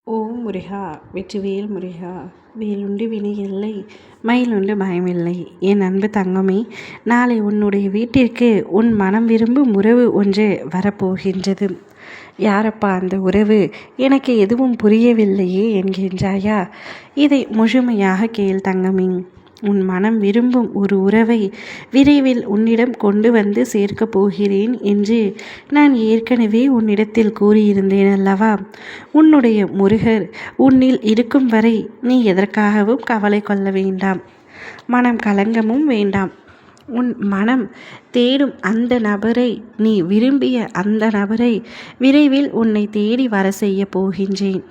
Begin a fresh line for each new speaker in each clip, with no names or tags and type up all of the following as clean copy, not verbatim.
ஓம் முருகா வெற்றிவேல் முருகா. வேலுண்டு வினையில்லை, மயிலுண்டு பயமில்லை. என் அன்பு தங்கமே, நாளை உன்னுடைய வீட்டிற்கு உன் மனம் விரும்பும் உறவு ஒன்று வரப்போகின்றது. யாரப்பா அந்த உறவு? எனக்கு எதுவும் புரியவில்லையே என்கின்றாயா? இதை முழுமையாக கேள் தங்கமே. உன் மனம் விரும்பும் ஒரு உறவை விரைவில் உன்னிடம் கொண்டு வந்து சேர்க்கப் போகிறேன் என்று நான் ஏற்கனவே உன்னிடத்தில் கூறியிருந்தேன் அல்லவா? உன்னுடைய முருகர் உன்னில் இருக்கும் வரை நீ எதற்காகவும் கவலை கொள்ள வேண்டாம், மனம் கலங்கமும் வேண்டாம். உன் மனம் தேடும் அந்த நபரை, நீ விரும்பிய அந்த நபரை விரைவில் உன்னை தேடி வர செய்ய போகின்றேன்.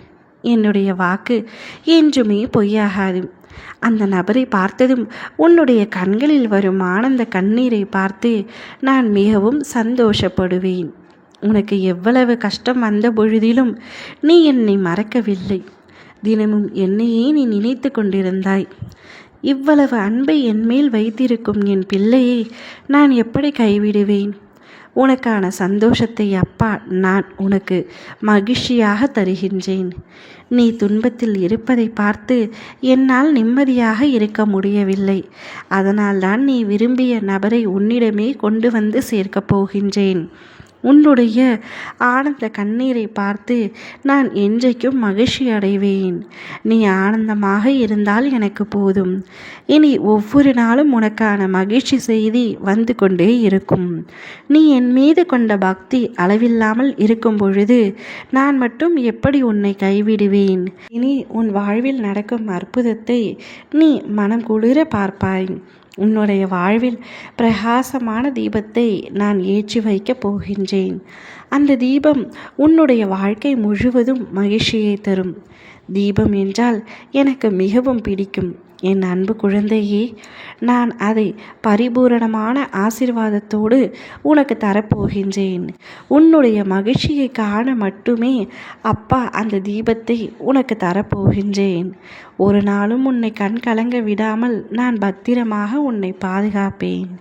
என்னுடைய வாக்கு என்றுமே பொய்யாகாது. அந்த நபரை பார்த்ததும் உன்னுடைய கண்களில் வரும் ஆனந்த கண்ணீரை பார்த்து நான் மிகவும் சந்தோஷப்படுவேன். உனக்கு எவ்வளவு கஷ்டம் வந்த பொழுதிலும் நீ என்னை மறக்கவில்லை. தினமும் என்னையே நீ நினைத்து கொண்டிருந்தாய். இவ்வளவு அன்பை என்மேல் வைத்திருக்கும் என் பிள்ளையை நான் எப்படி கைவிடுவேன்? உனக்கான சந்தோஷத்தை அப்பா நான் உனக்கு மகிழ்ச்சியாக தருகின்றேன். நீ துன்பத்தில் இருப்பதை பார்த்து என்னால் நிம்மதியாக இருக்க முடியவில்லை. அதனால்தான் நீ விரும்பிய நபரை உன்னிடமே கொண்டு வந்து சேர்க்கப் போகின்றேன். உன்னுடைய ஆனந்த கண்ணீரை பார்த்து நான் என்றைக்கும் மகிழ்ச்சி அடைவேன். நீ ஆனந்தமாக இருந்தால் எனக்கு போதும். இனி ஒவ்வொரு நாளும் உனக்கான மகிழ்ச்சி செய்தி வந்து கொண்டே இருக்கும். நீ என் மீது கொண்ட பக்தி அளவில்லாமல் இருக்கும் பொழுது நான் மட்டும் எப்படி உன்னை கைவிடுவேன்? இனி உன் வாழ்வில் நடக்கும் அற்புதத்தை நீ மனம் குளிர பார்ப்பாய். உன்னுடைய வாழ்வில் பிரகாசமான தீபத்தை நான் ஏற்றி வைக்கப் போகின்றேன். அந்த தீபம் உன்னுடைய வாழ்க்கை முழுவதும் மகிழ்ச்சியை தரும். தீபம் என்றால் எனக்கு மிகவும் பிடிக்கும். என் அன்பு குழந்தையே, நான் அதை பரிபூரணமான ஆசீர்வாதத்தோடு உனக்கு தரப்போகின்றேன். உன்னுடைய மகிழ்ச்சியை காண மட்டுமே அப்பா அந்த தீபத்தை உனக்கு தரப்போகின்றேன். ஒரு நாளும் உன்னை கண் கலங்க விடாமல் நான் பத்திரமாக உன்னை பாதுகாப்பேன்.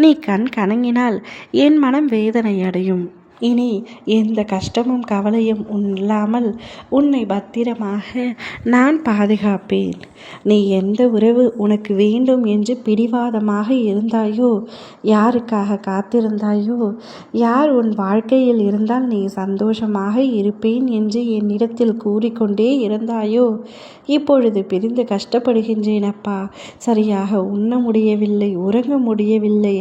நீ கண் கலங்கினால் என் மனம் வேதனை அடையும். இனி எந்த கஷ்டமும் கவலையும் இல்லாமல் உன்னை பத்திரமாக நான் பாதுகாப்பேன். நீ எந்த உறவு உனக்கு வேண்டும் என்று பிடிவாதமாக இருந்தாயோ, யாருக்காக காத்திருந்தாயோ, யார் உன் வாழ்க்கையில் இருந்தால் நீ சந்தோஷமாக இருப்பேன் என்று என்னிடத்தில் கூறிக்கொண்டே இருந்தாயோ, இப்பொழுது பிரிந்து கஷ்டப்படுகின்றேன் அப்பா. சரியாக உண்ண முடியவில்லை, உறங்க முடியவில்லை.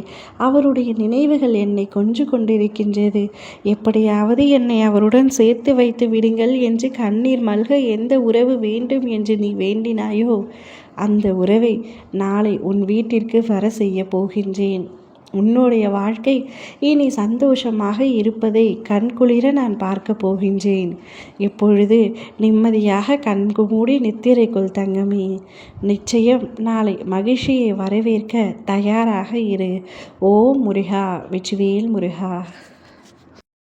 அவருடைய நினைவுகள் என்னை கொன்று கொண்டிருக்கின்றது. எப்படியாவது என்னை அவருடன் சேர்த்து வைத்து விடுங்கள் என்று கண்ணீர் மல்க எந்த உறவு வேண்டும் என்று நீ வேண்டினாயோ, அந்த உறவை நாளை உன் வீட்டிற்கு வர செய்ய போகின்றேன். உன்னுடைய வாழ்க்கை இனி சந்தோஷமாக இருப்பதை கண்குளிர நான் பார்க்க போகின்றேன். இப்பொழுது நிம்மதியாக கண்கு மூடி நித்திரைக்குள் தங்கமே. நிச்சயம் நாளை மகிழ்ச்சியை வரவேற்க தயாராக இரு. ஓம் முருகா வெற்றிவேல் முருகா.